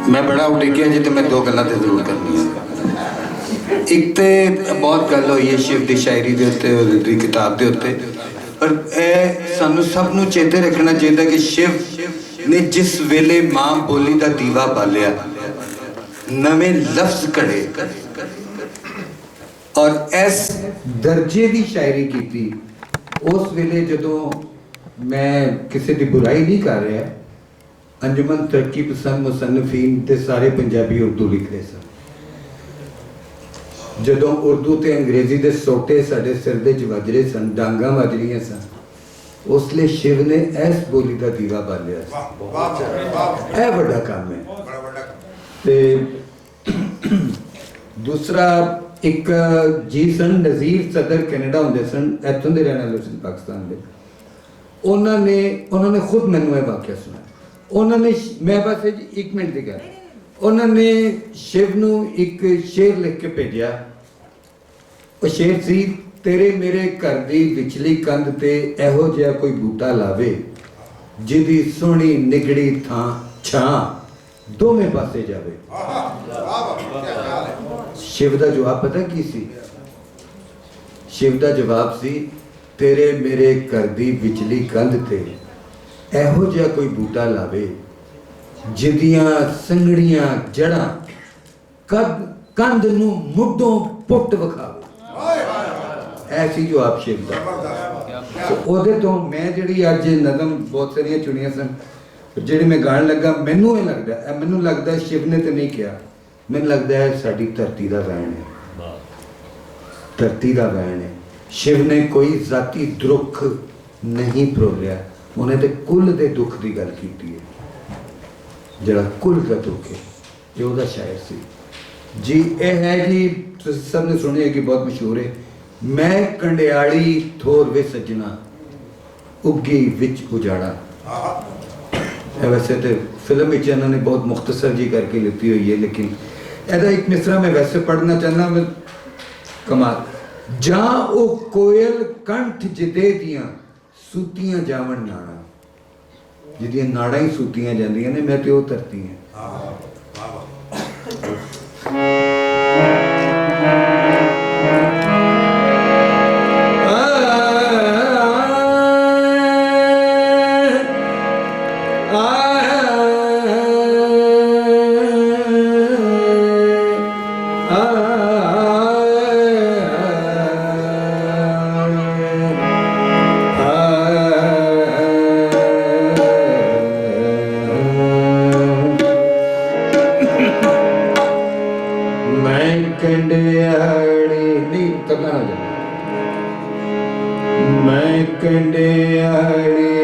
मैं बड़ा उडिकिया जी, तो मैं दो गल्लां ते जरूर करनी है। एक तो बहुत गल हुई है शिव की शायरी के उत्ते और दी किताब के उत्ते, पर यह सानू सब नू चेते रखना चाहिए कि शिव ने जिस वेले मां बोली का दीवा बालिया, नवे लफ्ज घड़े और इस दर्जे की शायरी की, उस वेले जदों मैं किसी की बुराई नहीं कर रहा, अंजुमन तरक्की पसंद मुसन्नफीन ते सारे पंजाबी उर्दू लिख रहे सन। जदों उर्दू ते अंग्रेजी के सोटे साडे सिर दे वज रहे सन, डांगा वज रही सन, उसले शिव ने इस बोली का दीवा बालिया। यह बड़ा काम है। ते दूसरा एक जी सन नज़ीर सदर कैनेडा होंदे सन, इत्थों दे रहने वाले सन पाकिस्तान के। उन्होंने खुद मैनू यह वाक्य सुना। उन्होंने, मैं बस एक मिनट की गल, उन्होंने शिव नू एक शेर लिख के भेजा। वो शेर सी, तेरे मेरे घर की विचली कंध ते एहो जिहा कोई बूटा लावे, जिहदी सोहनी निगड़ी थां छां दोवें पासे जावे। शिव का जवाब पता की सी? शिव का जवाब सी, तेरे मेरे घर की विचली कंध ते एहो जिहा कोई बूटा लावे, जिहदियां संगड़ियां जड़ां कंध नूं मुड्ढों पुट विखावे। ऐसी जवाब शिव का। ਉਹਦੇ ਤੋਂ ਮੈਂ ਜਿਹੜੀ ਅੱਜ ਨਜ਼ਮ ਬਹੁਤ ਸਾਰੀਆਂ ਚੁਣੀਆਂ ਸਨ, ਜਿਹੜੀ ਮੈਂ ਗਾਣ ਲੱਗਾ, ਮੈਨੂੰ ਇਹ ਲੱਗਦਾ शिव ने तो नहीं किया, ਮੈਨੂੰ लगता है साडी धरती का वैन है, धरती का वैन है। शिव ने कोई जाती दुख नहीं फरोलिया, उन्हें तो कुल के दुख की गल की है, जरा कुल का दुख है, ये उसका शायर सी जी। ये है जी, सब ने सुनी है कि बहुत मशहूर है, मैं कंडियाली थोर वे सजना उगी विच उजाड़ा। वैसे तो फिल्म में इन्होंने बहुत मुख्तसर जी करके लिखी हुई है, लेकिन ऐसा एक मिसरा मैं वैसे पढ़ना चाहना, मैं कमाल। जा ओ कोयल कंठ जिदे दियां सूतियां जावन नाड़ा, जिदियां नाड़ा ही सूतियां जांदियां ने, मैं तो वो धरती है। मैं कंडियाली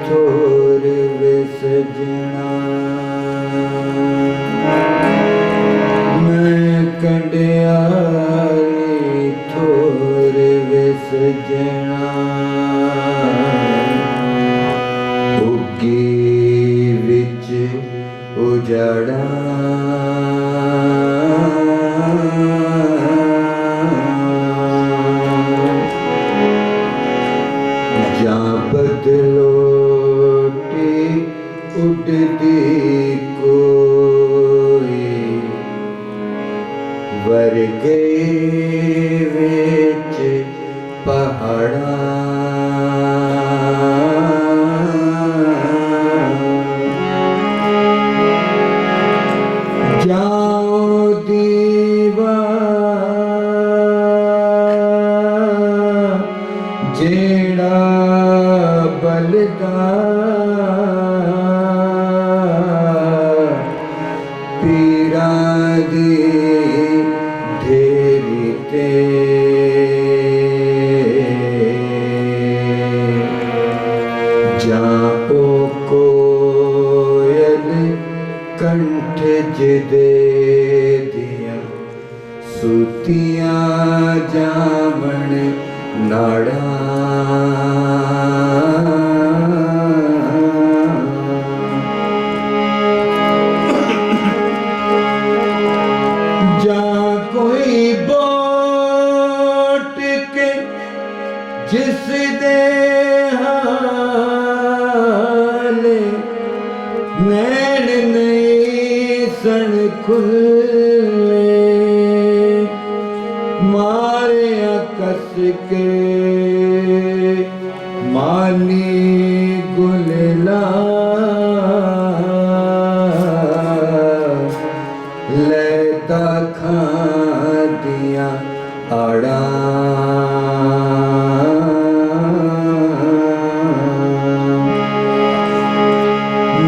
थोर वे सजना, मैं कंडियाली थोर वे सजना, उगी विच उजाड़ा, बदलोटी उड़ती कोई वर गई विच पहाड़ा, जाओ दीवा जेड़ा बलदा पीरा दी ढेरी ते, जाओ कोयल कंठ जिदे दियां सूतियां जावण नाड़ा, जिस दे हाल नैन नहीं सन खुले मारिया कस के माली गुलला लेता खादिया आड़ा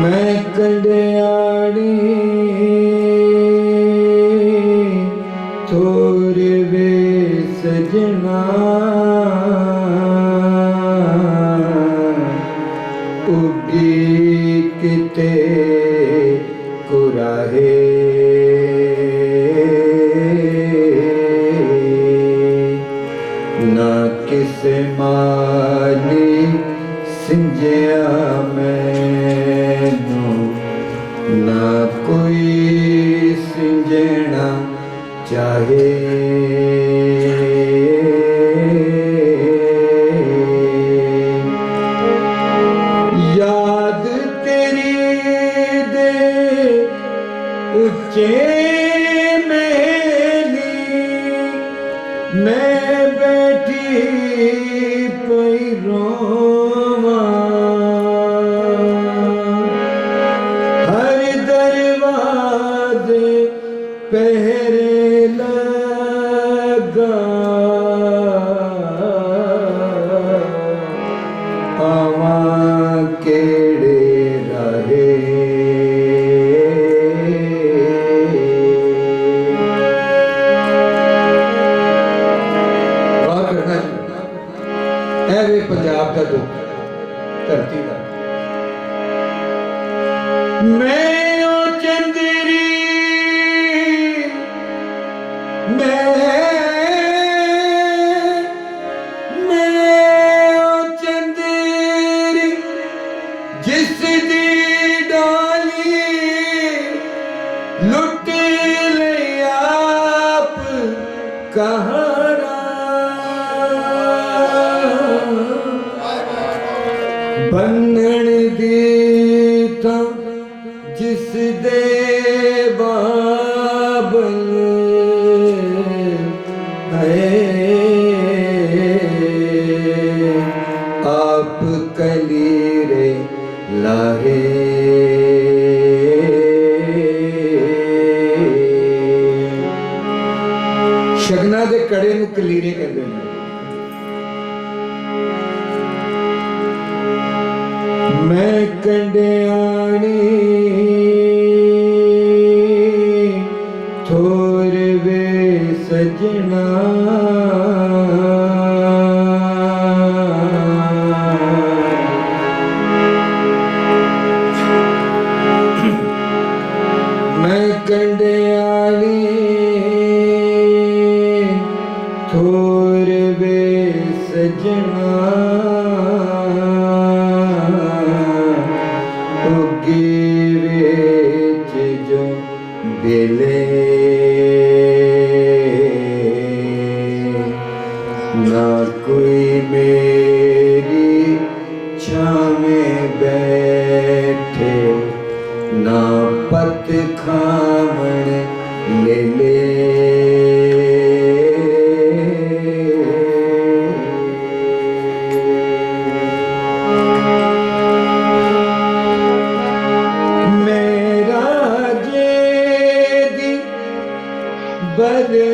मैं कंडियाड़ी थोर वे सजना उगी किते कुराहे ना किस माली सिंजया मैनू ना कोई सिंजना चाहे याद तेरी दे उच्चे मेली मैं बैठी पई रोवां हर दरवाजे पहरे लगा आवा केड़े रहे गौर करना ऐ वे पंजाब का दुख धरती का मैं ओ चंदरी मैं ओ चंदरी जिस दी डाली लुट ले आप कहारा बन्नण दी था जिस दे बाबल है आप कलीरे लाहे शगना दे कड़े नूं कलीरे कहंदे ने मैं कंडियाणी थोर वे सजना मैं कंडियाणी थोर वे सजना उगी वेच जो बेले ना कोई मेरी छामें बैठे ना पत खावण ले ले मेरा जेदी बरे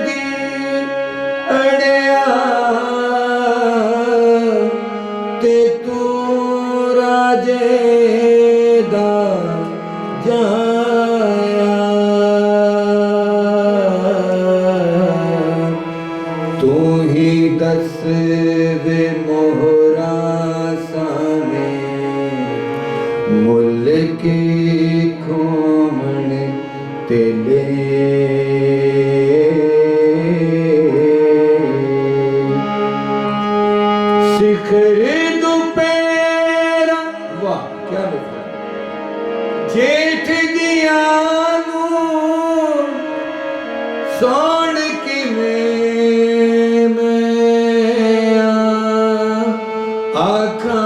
दी अड़िया ते तू राजे दा जाया तू ही दस वे मोहरा साने मुल की खोमण तेले शिखर दोपहरा वाह क्या लिखा जेठ दिया सौण की मैं आखा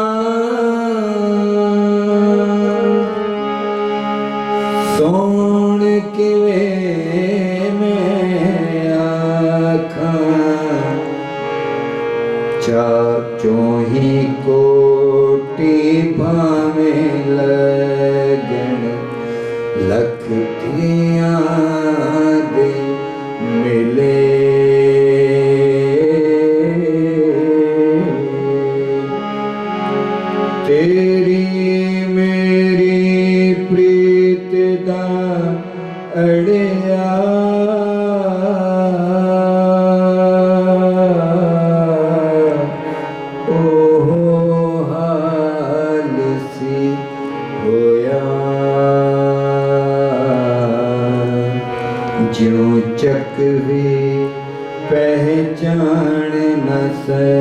लख थियां दे मिले तेरी मेरी प्रीत दा अड़िया ओ हाल सी होया ज्यों चकवी पहचान न सके